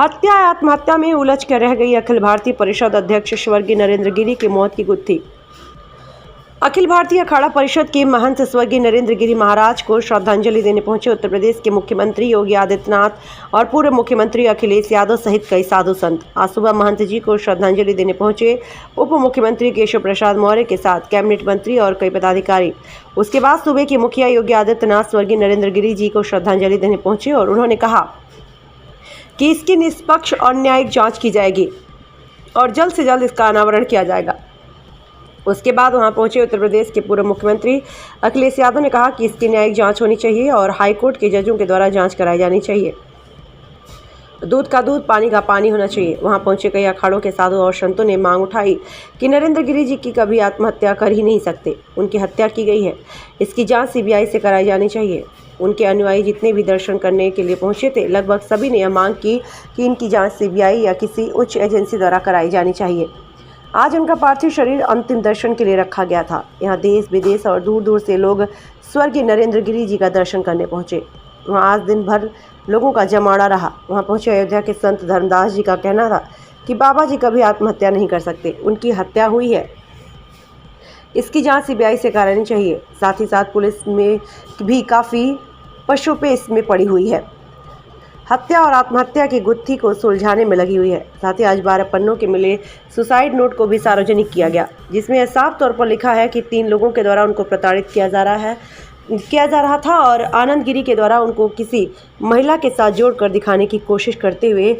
हत्या आत्महत्या में उलझ कर रह गई अखिल भारतीय परिषद अध्यक्ष स्वर्गीय नरेंद्र गिरी की मौत की गुत्थी। अखिल भारतीय अखाड़ा परिषद के महंत स्वर्गीय नरेंद्र गिरी महाराज को श्रद्धांजलि देने पहुंचे उत्तर प्रदेश के मुख्यमंत्री योगी आदित्यनाथ और पूर्व मुख्यमंत्री अखिलेश यादव सहित कई साधु संत। आज सुबह महंत जी को श्रद्धांजलि देने पहुंचे उप मुख्यमंत्री केशव प्रसाद मौर्य के साथ कैबिनेट मंत्री और कई पदाधिकारी। उसके बाद सूबे के मुखिया योगी आदित्यनाथ स्वर्गीय नरेंद्र गिरी जी को श्रद्धांजलि देने पहुंचे और उन्होंने कहा कि इसकी निष्पक्ष और न्यायिक जांच की जाएगी और जल्द से जल्द इसका अनावरण किया जाएगा। उसके बाद वहां पहुंचे उत्तर प्रदेश के पूर्व मुख्यमंत्री अखिलेश यादव ने कहा कि इसकी न्यायिक जांच होनी चाहिए और हाईकोर्ट के जजों के द्वारा जांच कराई जानी चाहिए। दूध का दूध, पानी का पानी होना चाहिए। वहां पहुंचे कई अखाड़ों के साधु और संतों ने मांग उठाई कि नरेंद्र गिरी जी की कभी आत्महत्या कर ही नहीं सकते, उनकी हत्या की गई है, इसकी जांच सीबीआई से कराई जानी चाहिए। उनके अनुयायी जितने भी दर्शन करने के लिए पहुंचे थे, लगभग सभी ने यह मांग की कि इनकी जांच सीबीआई या किसी उच्च एजेंसी द्वारा कराई जानी चाहिए। आज उनका पार्थिव शरीर अंतिम दर्शन के लिए रखा गया था। यहाँ देश विदेश और दूर दूर से लोग स्वर्गीय नरेंद्र गिरी जी का दर्शन करने पहुंचे। वहाँ आज दिन भर लोगों का जमावड़ा रहा। वहाँ पहुंचे अयोध्या के संत धर्मदास जी का कहना था कि बाबा जी कभी आत्महत्या नहीं कर सकते, उनकी हत्या हुई है, इसकी जांच सीबीआई से करानी चाहिए। साथ ही साथ पुलिस में भी काफ़ी पशुपेश में पड़ी हुई है, हत्या और आत्महत्या की गुत्थी को सुलझाने में लगी हुई है। साथ ही आज 12 पन्नों के मिले सुसाइड नोट को भी सार्वजनिक किया गया, जिसमें साफ तौर पर लिखा है कि 3 लोगों के द्वारा उनको प्रताड़ित किया जा रहा था और आनंद गिरी के द्वारा उनको किसी महिला के साथ जोड़कर दिखाने की कोशिश करते हुए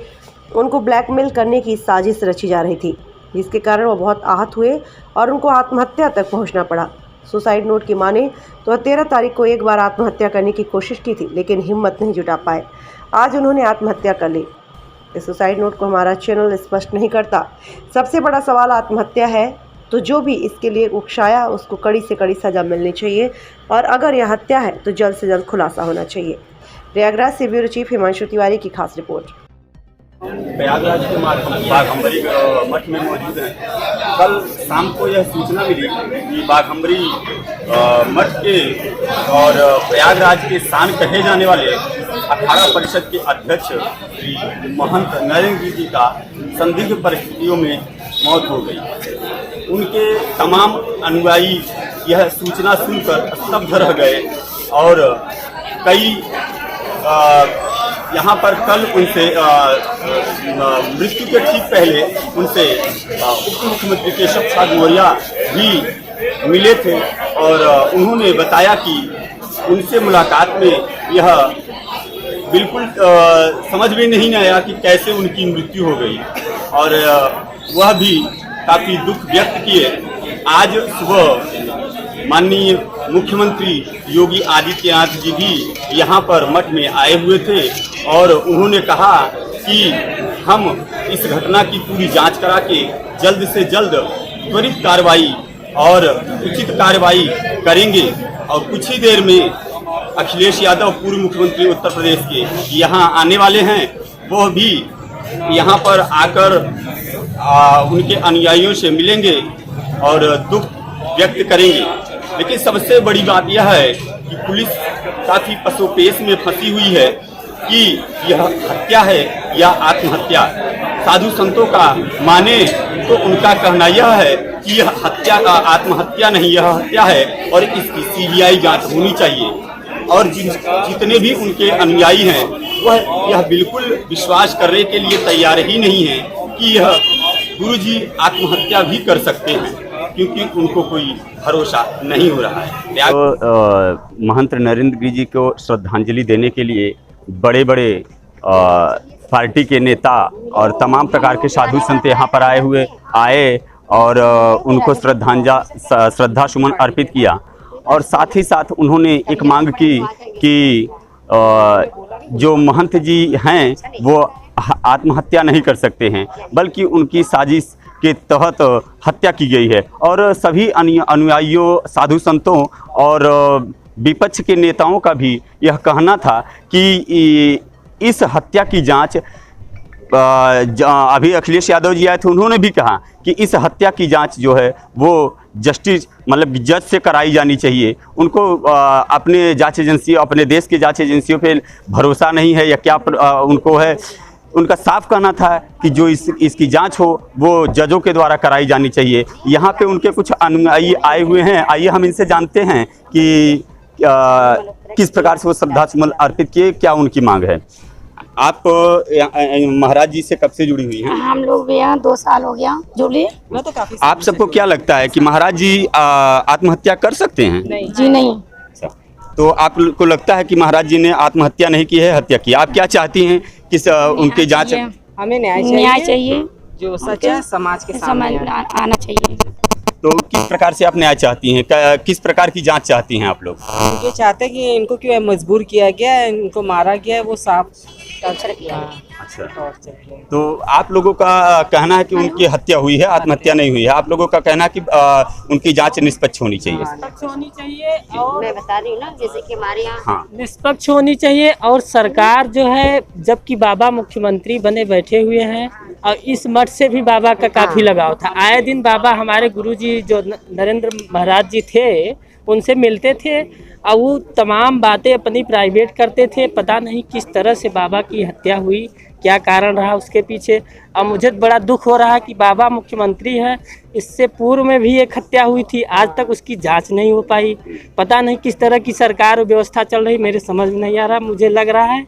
उनको ब्लैकमेल करने की साजिश रची जा रही थी, जिसके कारण वो बहुत आहत हुए और उनको आत्महत्या तक पहुंचना पड़ा। सुसाइड नोट की माने तो 13 तारीख को एक बार आत्महत्या करने की कोशिश की थी, लेकिन हिम्मत नहीं जुटा पाए। आज उन्होंने आत्महत्या कर ली। इस सुसाइड नोट को हमारा चैनल स्पष्ट नहीं करता। सबसे बड़ा सवाल आत्महत्या है, तो जो भी इसके लिए उकसाया उसको कड़ी से कड़ी सज़ा मिलनी चाहिए और अगर यह हत्या है तो जल्द से जल्द खुलासा होना चाहिए। प्रयागराज से ब्यूरो चीफ हिमांशु तिवारी की खास रिपोर्ट। प्रयागराज के बाघम्बरी मठ में मौजूद हैं। कल शाम को यह सूचना मिली कि बाघम्बरी मठ के और प्रयागराज के शान कहे जाने वाले अखाड़ा परिषद के अध्यक्ष श्री महंत नरेंद्र जी का संदिग्ध परिस्थितियों में मौत हो गई। उनके तमाम अनुयायी यह सूचना सुनकर स्तब्ध रह गए और कई यहाँ पर कल उनसे मृत्यु के ठीक पहले उनसे उप मुख्यमंत्री केशव प्रसाद मौर्य भी मिले थे और उन्होंने बताया कि उनसे मुलाकात में यह बिल्कुल समझ में नहीं आया कि कैसे उनकी मृत्यु हो गई और वह भी काफ़ी दुख व्यक्त किए। आज सुबह माननीय मुख्यमंत्री योगी आदित्यनाथ जी भी यहाँ पर मठ में आए हुए थे और उन्होंने कहा कि हम इस घटना की पूरी जांच करा के जल्द से जल्द त्वरित कार्रवाई और उचित कार्रवाई करेंगे और कुछ ही देर में अखिलेश यादव पूर्व मुख्यमंत्री उत्तर प्रदेश के यहाँ आने वाले हैं। वो भी यहाँ पर आकर उनके अनुयायियों से मिलेंगे और दुख व्यक्त करेंगे। लेकिन सबसे बड़ी बात यह है कि पुलिस काफ़ी पसोपेश में फंसी हुई है कि यह हत्या है या आत्महत्या। साधु संतों का माने तो उनका कहना यह है कि यह हत्या आत्महत्या नहीं, यह हत्या है और इसकी सीबीआई जांच होनी चाहिए। और जितने भी उनके अनुयायी हैं वह यह बिल्कुल विश्वास करने के लिए तैयार ही नहीं है कि यह गुरुजी आत्महत्या भी कर सकते हैं, क्योंकि उनको कोई भरोसा नहीं हो रहा है। तो महंत नरेंद्र गिरी जी को श्रद्धांजलि देने के लिए बड़े बड़े पार्टी के नेता और तमाम प्रकार के साधु संत यहाँ पर आए और उनको श्रद्धा सुमन अर्पित किया और साथ ही साथ उन्होंने एक मांग की कि जो महंत जी हैं वो आत्महत्या नहीं कर सकते हैं, बल्कि उनकी साजिश के तहत हत्या की गई है। और सभी अनुयायियों, साधु संतों और विपक्ष के नेताओं का भी यह कहना था कि इस हत्या की जांच अभी अखिलेश यादव जी आए थे, उन्होंने भी कहा कि इस हत्या की जांच जो है वो जस्टिस मतलब जज से कराई जानी चाहिए। उनको अपने जांच एजेंसी, अपने देश के जांच एजेंसियों पे भरोसा नहीं है या क्या उनको है उनका साफ कहना था कि जो इसकी जांच हो वो जजों के द्वारा कराई जानी चाहिए। यहाँ पे उनके कुछ अनुयायी आए हुए हैं, आइए हम इनसे जानते हैं कि किस प्रकार से वो श्रद्धासुमन अर्पित किए, क्या उनकी मांग है। आप महाराज जी से कब से जुड़ी हुई हैं? हम लोग भी यहाँ 2 साल हो गया जुड़ी। मैं तो काफी आप सबको क्या लगता है कि महाराज जी आत्महत्या कर सकते हैं? जी नहीं। तो आपको लगता है कि महाराज जी ने आत्महत्या नहीं की है, हत्या की? आप क्या चाहती हैं कि उनकी जांच? हमें न्याय चाहिए, जो सच है समाज के सामने समझ आना चाहिए। तो किस प्रकार से आप न्याय चाहती हैं, किस प्रकार की जांच चाहती हैं आप लोग? ये चाहते हैं कि इनको क्यों मजबूर किया गया है, इनको मारा गया है, वो साफ टॉर्चर किया। अच्छा, टॉर्चर किया। तो आप लोगों का कहना है कि उनकी हत्या हुई है, आत्महत्या नहीं हुई है। आप लोगों का कहना है कि उनकी जांच निष्पक्ष होनी चाहिए। निष्पक्ष होनी चाहिए और मैं बता रही हूँ ना, जैसे कि हमारे यहाँ हाँ, निष्पक्ष होनी चाहिए। और सरकार जो है, जबकि बाबा मुख्यमंत्री बने बैठे हुए हैं और इस मठ से भी बाबा का काफी लगाव था। आए दिन बाबा हमारे गुरुजी जो नरेंद्र महाराज जी थे उनसे मिलते थे और वो तमाम बातें अपनी प्राइवेट करते थे। पता नहीं किस तरह से बाबा की हत्या हुई, क्या कारण रहा उसके पीछे। और मुझे बड़ा दुख हो रहा है कि बाबा मुख्यमंत्री हैं, इससे पूर्व में भी एक हत्या हुई थी, आज तक उसकी जांच नहीं हो पाई। पता नहीं किस तरह की सरकार व्यवस्था चल रही, मेरे समझ में नहीं आ रहा। मुझे लग रहा है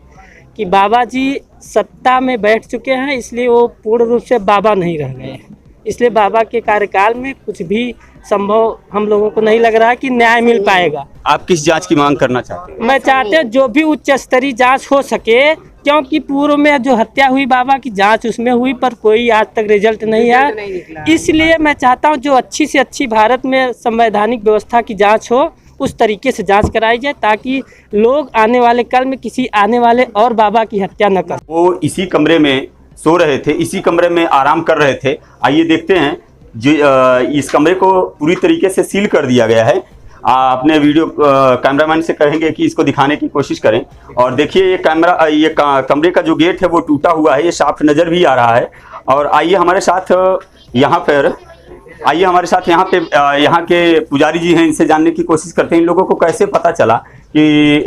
कि बाबा जी सत्ता में बैठ चुके हैं, इसलिए वो पूर्ण रूप से बाबा नहीं रह गए हैं। इसलिए बाबा के कार्यकाल में कुछ भी संभव हम लोगों को नहीं लग रहा है कि न्याय मिल पाएगा। आप किस जांच की मांग करना चाहते हैं? मैं चाहते हैं जो भी उच्च स्तरीय जांच हो सके, क्योंकि पूर्व में जो हत्या हुई बाबा की जांच उसमें हुई पर कोई आज तक रिजल्ट नहीं आया। इसलिए मैं चाहता हूं जो अच्छी से अच्छी भारत में संवैधानिक व्यवस्था की जांच हो उस तरीके से जांच कराई जाए, ताकि लोग आने वाले कल में किसी आने वाले और बाबा की हत्या न कर। वो इसी कमरे में सो रहे थे, इसी कमरे में आराम कर रहे थे। आइए देखते हैं। इस कमरे को पूरी तरीके से सील कर दिया गया है। अपने वीडियो कैमरामैन से कहेंगे कि इसको दिखाने की कोशिश करें। और देखिए ये कमरे का जो गेट है वो टूटा हुआ है, ये साफ नज़र भी आ रहा है। और आइए हमारे साथ यहाँ के पुजारी जी हैं, इनसे जानने की कोशिश करते हैं इन लोगों को कैसे पता चला कि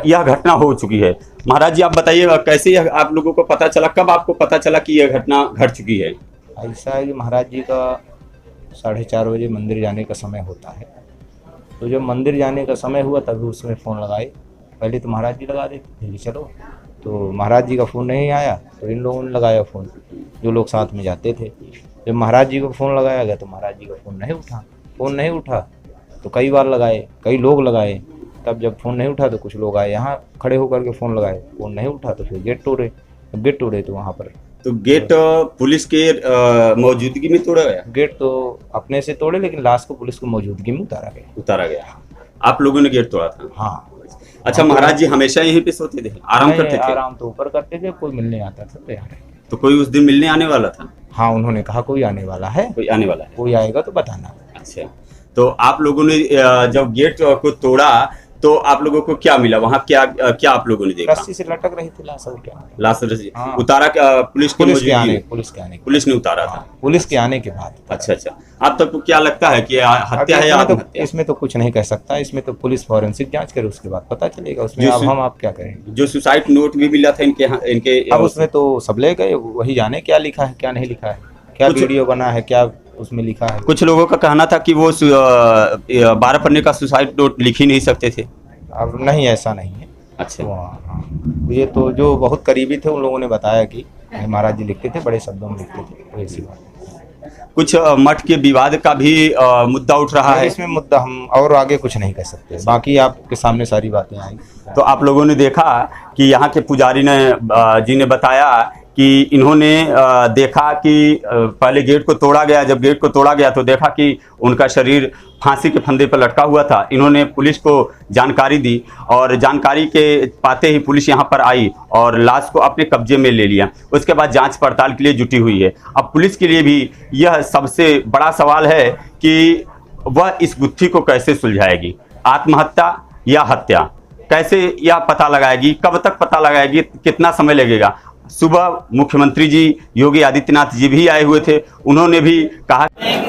यह घटना हो चुकी है। महाराज जी आप बताइए, कैसे आप लोगों को पता चला, कब आपको पता चला कि यह घटना घट चुकी है? ऐसा है कि महाराज जी का 4:30 बजे मंदिर जाने का समय होता है। तो जब मंदिर जाने का समय हुआ तभी उसमें फ़ोन लगाए। पहले तो महाराज जी लगा देते थे कि चलो, तो महाराज जी का फ़ोन नहीं आया तो इन लोगों ने लगाया फ़ोन, जो लोग साथ में जाते थे। जब महाराज जी को फ़ोन लगाया गया तो महाराज जी का फ़ोन नहीं उठा तो कई बार लगाए, कई लोग लगाए। तब जब फ़ोन नहीं उठा तो कुछ लोग आए, यहाँ खड़े होकर के फ़ोन लगाए, फ़ोन नहीं उठा तो फिर गेट तोड़े। जब गेट तोड़े तो वहाँ पर तो गेट पुलिस के मौजूदगी में तोड़ा गया? गेट तो अपने से तोड़े, लेकिन लाश को पुलिस की मौजूदगी में उतारा गया। आप लोगों ने गेट तोड़ा था? हाँ। अच्छा, महाराज जी हमेशा यहीं पे सोते थे, आराम करते थे? आराम तो ऊपर करते थे, कोई मिलने आता था तो यहाँ। तो कोई उस दिन मिलने आने वाला था? हाँ, उन्होंने कहा कोई आने वाला है, कोई आने वाला है, कोई आएगा तो बताना। अच्छा, तो आप लोगों ने जब गेट को तोड़ा तो आप लोगों को क्या मिला वहाँ? क्या आप लोगों ने देखा? रस्सी से लटक रही थी लाश। और क्या? लाश रस्सी? हाँ। उतारा पुलिस के आने पुलिस ने उतारा था? पुलिस के आने के बाद। अच्छा, आप तक क्या लगता है कि हत्या है या आत्महत्या? इसमें तो कुछ नहीं कह सकता, इसमें तो पुलिस फॉरेंसिक जांच करे, उसके बाद पता चलेगा उसमें। अब हम आप क्या करेंगे? जो सुसाइड नोट भी मिला था इनके अब उसमें तो सब ले गए, वही जाने क्या लिखा है क्या नहीं लिखा है, क्या वीडियो बना है, क्या उसमें लिखा है। कुछ लोगों का कहना था कि वो 12 पन्ने का सुसाइड नोट लिख ही नहीं सकते थे। अब नहीं, ऐसा नहीं है। अच्छा, हाँ, ये तो जो बहुत करीबी थे उन लोगों ने बताया कि महाराज जी लिखते थे, बड़े शब्दों में लिखते थे, तो ऐसी बात। कुछ मठ के विवाद का भी मुद्दा उठ रहा है इसमें। मुद्दा हम और आगे कुछ नहीं कह सकते, बाकी आपके सामने सारी बातें आई। तो आप लोगों ने देखा कि यहाँ के पुजारी जी ने बताया कि इन्होंने देखा कि पहले गेट को तोड़ा गया। जब गेट को तोड़ा गया तो देखा कि उनका शरीर फांसी के फंदे पर लटका हुआ था। इन्होंने पुलिस को जानकारी दी और जानकारी के पाते ही पुलिस यहाँ पर आई और लाश को अपने कब्जे में ले लिया। उसके बाद जांच पड़ताल के लिए जुटी हुई है। अब पुलिस के लिए भी यह सबसे बड़ा सवाल है कि वह इस गुत्थी को कैसे सुलझाएगी, आत्महत्या या हत्या, कैसे यह पता लगाएगी, कब तक पता लगाएगी, कितना समय लगेगा। सुबह मुख्यमंत्री जी योगी आदित्यनाथ जी भी आए हुए थे, उन्होंने भी कहा सच्चाई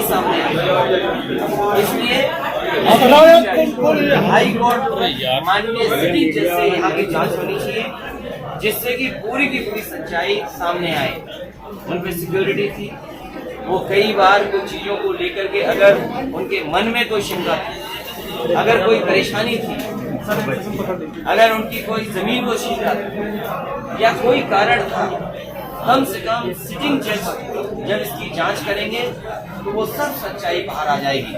सामने आई। इसलिए हाई कोर्ट माननीय सिटिंग जज से यहाँ की जांच होनी चाहिए, जिससे कि पूरी की पूरी सच्चाई सामने आए। उन पे सिक्योरिटी थी, वो कई बार कुछ चीजों को लेकर के अगर उनके मन में कोई शंका थी, अगर कोई परेशानी थी, अगर उनकी कोई जमीन को छीना या कोई कारण था, कम से कम सिटिंग जज जब इसकी जांच करेंगे तो वो सब सच्चाई बाहर आ जाएगी।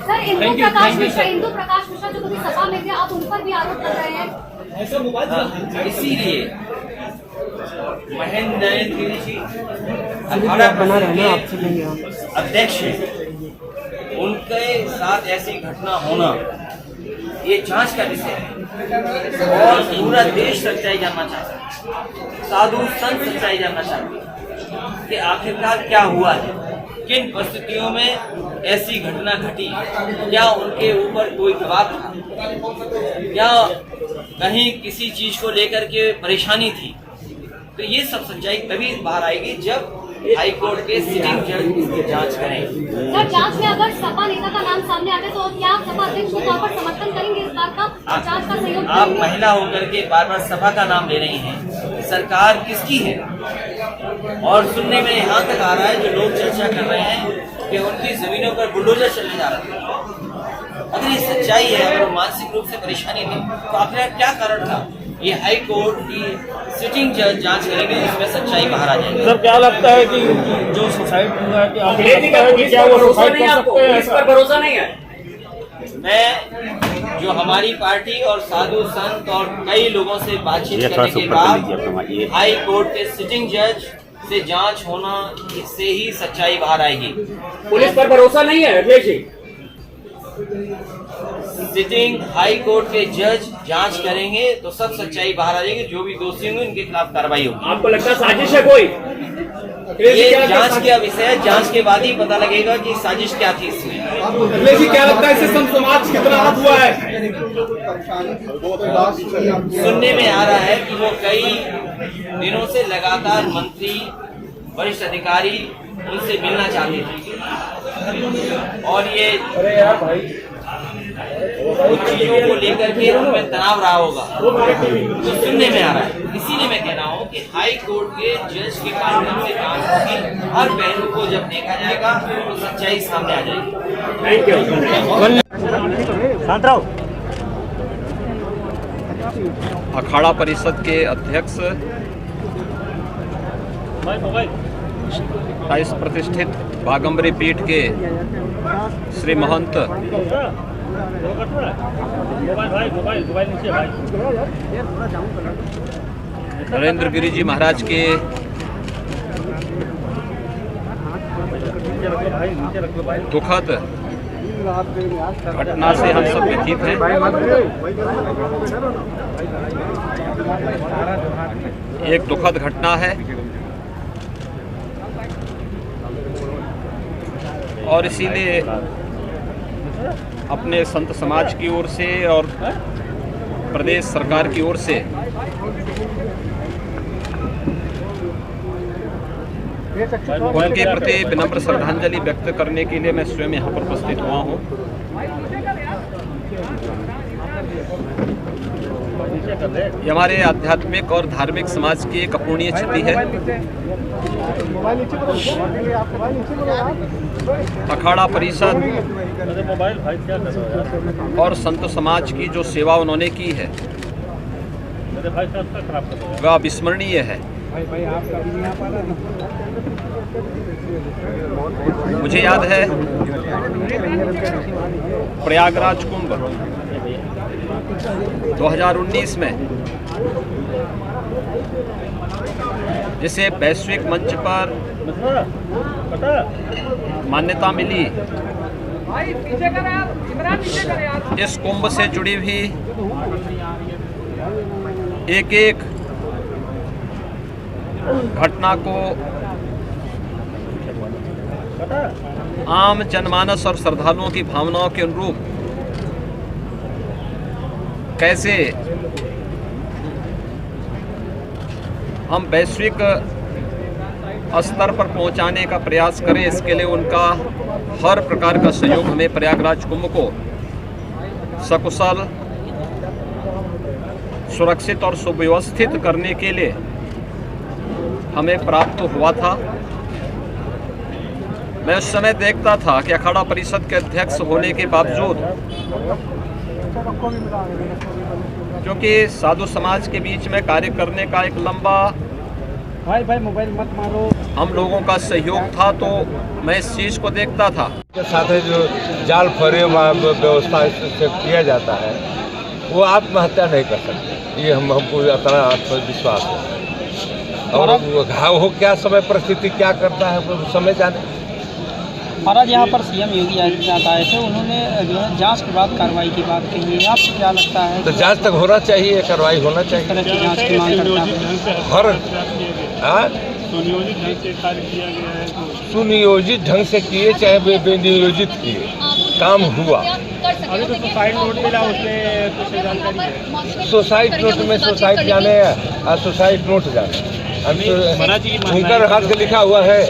सर, इंदु प्रकाश मिश्रा जो कभी सभा में थे, आप उन पर भी आरोप कर रहे हैं। इसीलिए महेंद्र नरेंद्र गिरी जी अखाड़ा अध्यक्ष हैं, उनके साथ ऐसी घटना होना ये जांच का विषय है और पूरा देश सच्चाई जानना चाहता है, साधु संत सच्चाई जानना चाहते हैं कि आखिरकार क्या हुआ है, किन परिस्थितियों में ऐसी घटना घटी, क्या उनके ऊपर कोई दबाव था, क्या कहीं किसी चीज को लेकर के परेशानी थी। तो ये सब सच्चाई तभी बाहर आएगी जब हाई कोर्ट के सिटिंग जज इसकी जांच करें। सर, जांच में अगर सपा नेता का नाम सामने आते तो क्या आप सपा अध्यक्ष के तौर पर समर्थन करेंगे इस बात का, जांच का सहयोग आप करेंगे? महिला होकर के बार बार सभा का नाम ले रही हैं, सरकार किसकी है? और सुनने में यहाँ तक आ रहा है जो लोग चर्चा कर रहे हैं कि उनकी जमीनों पर बुलडोजर चलने जा रहा है। अगर ये सच्चाई है, अगर मानसिक रूप से परेशानी थी तो आखिर क्या कारण था? ये हाई कोर्ट की सिटिंग जज जांच करेंगे, इसमें सच्चाई बाहर आ जाएगी। सर, क्या लगता है कि जो सुसाइड हुआ है, कि आपको लगता है कि क्या वो सुसाइड कर सकते हैं? इस पर भरोसा नहीं है। मैं जो हमारी पार्टी और साधु संत और कई लोगों से बातचीत करने के बाद हाई कोर्ट के सिटिंग जज से जांच होना, इससे ही सच्चाई बाहर आएगी। पुलिस पर भरोसा नहीं है Akhilesh ji? Sitting high court के जज जांच करेंगे तो सब सच्चाई बाहर आ जाएगी, जो भी दोषी होंगे उनके खिलाफ कार्रवाई होगी। आपको लगता है साजिश है कोई? ये जांच का विषय है, जांच के बाद ही पता लगेगा कि साजिश क्या थी इसमें। अखिलेश जी, क्या लगता है इससे संत समाज कितना आहत हुआ है? सुनने में आ रहा है कि वो कई दिनों से लगातार मंत्री, वरिष्ठ अधिकारी उनसे मिलना चाहते थे और ये कुछ चीजों को लेकर के उनमें तनाव रहा होगा, तो सुनने में आ रहा है। इसीलिए मैं कह रहा हूँ कि हाई कोर्ट के जज के माध्यम से जांच होगी, हर पहलू को जब देखा जाएगा तो सच्चाई सामने आ जाएगी। Thank you. अखाड़ा परिषद के अध्यक्ष इस प्रतिष्ठित बागंबरी पीठ के श्री महंत नरेंद्र गिरी जी महाराज के दुखद घटना से हम सब व्यथित हैं। एक दुखद घटना है और इसीलिए अपने संत समाज की ओर से और प्रदेश सरकार की ओर से उनके प्रति विनम्र श्रद्धांजलि व्यक्त करने के लिए मैं स्वयं यहाँ पर उपस्थित हुआ हूँ। ये हमारे आध्यात्मिक और धार्मिक समाज की एक अपूर्णीय क्षति है। अखाड़ा परिषद और संत समाज की जो सेवा उन्होंने की है वह अविस्मरणीय है। मुझे याद है प्रयागराज कुंभ 2019 में जिसे वैश्विक मंच पर मान्यता मिली, इस कुंभ से जुड़ी हुई एक एक घटना को आम जनमानस और श्रद्धालुओं की भावनाओं के अनुरूप कैसे हम वैश्विक स्तर पर पहुंचाने का प्रयास करें, इसके लिए उनका हर प्रकार का सहयोग हमें प्रयागराज कुंभ को सकुशल, सुरक्षित और सुव्यवस्थित करने के लिए हमें प्राप्त हुआ था। मैं उस समय देखता था कि अखाड़ा परिषद के अध्यक्ष होने के बावजूद, क्योंकि साधु समाज के बीच में कार्य करने का एक लंबा मोबाइल मत मारो हम लोगों का सहयोग था, तो मैं इस चीज़ को देखता था। के साथ जो जाल फरेब व्यवस्था से किया जाता है वो आत्महत्या नहीं कर सकते, ये हमको इतना आत्मविश्वास है। और घाव हो क्या समय परिस्थिति क्या करता है वो समय जाने। महाराज यहाँ पर सीएम योगी आदित्यनाथ आए थे, उन्होंने जो है जांच के बाद कार्रवाई की बात कही है। आपको क्या लगता है? तो जांच तक होना चाहिए, कार्रवाई होना चाहिए। तरह की जांच की मांग करता है। हर सुनियोजित ढंग से कार्य किया गया है, सुनियोजित ढंग से किए चाहे बेनियोजित किए, काम हुआ। अभी तो सुसाइड नोट मिला, उसमें कुछ जानकारी है? सुसाइड नोट में सुसाइड जाने और सुसाइड नोट जाने उनका हाथ से लिखा हुआ है।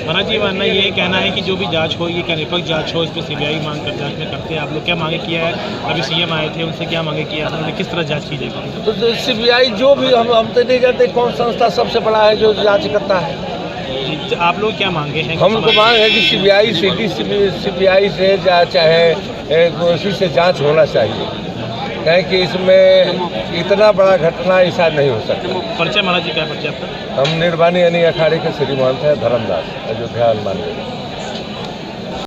महाराज जी मानना ये कहना है कि जो भी जांच हो, ये क्या निष्पक्ष जांच हो, इस पर सीबीआई मांग कर जांच में करते हैं। आप लोग क्या मांगे किया है? अभी सीएम आए थे, उनसे क्या मांगे किया है? किस तरह जांच की जाएगी? तो सीबीआई जो भी हम तो नहीं जानते कौन संस्था सबसे बड़ा है जो जांच करता है। आप लोग क्या मांगे हैं? हम तो मांग है कि सीबीआई से चाहे उसी से जांच होना चाहिए, कहें कि इसमें इतना बड़ा घटना ऐसा नहीं हो सकता। परिचय महाराज जी क्या परिचय आपका? हम निर्वाणी यानी अखाड़े के श्री महंत हैं धर्मदास, अयोध्या हनुमान।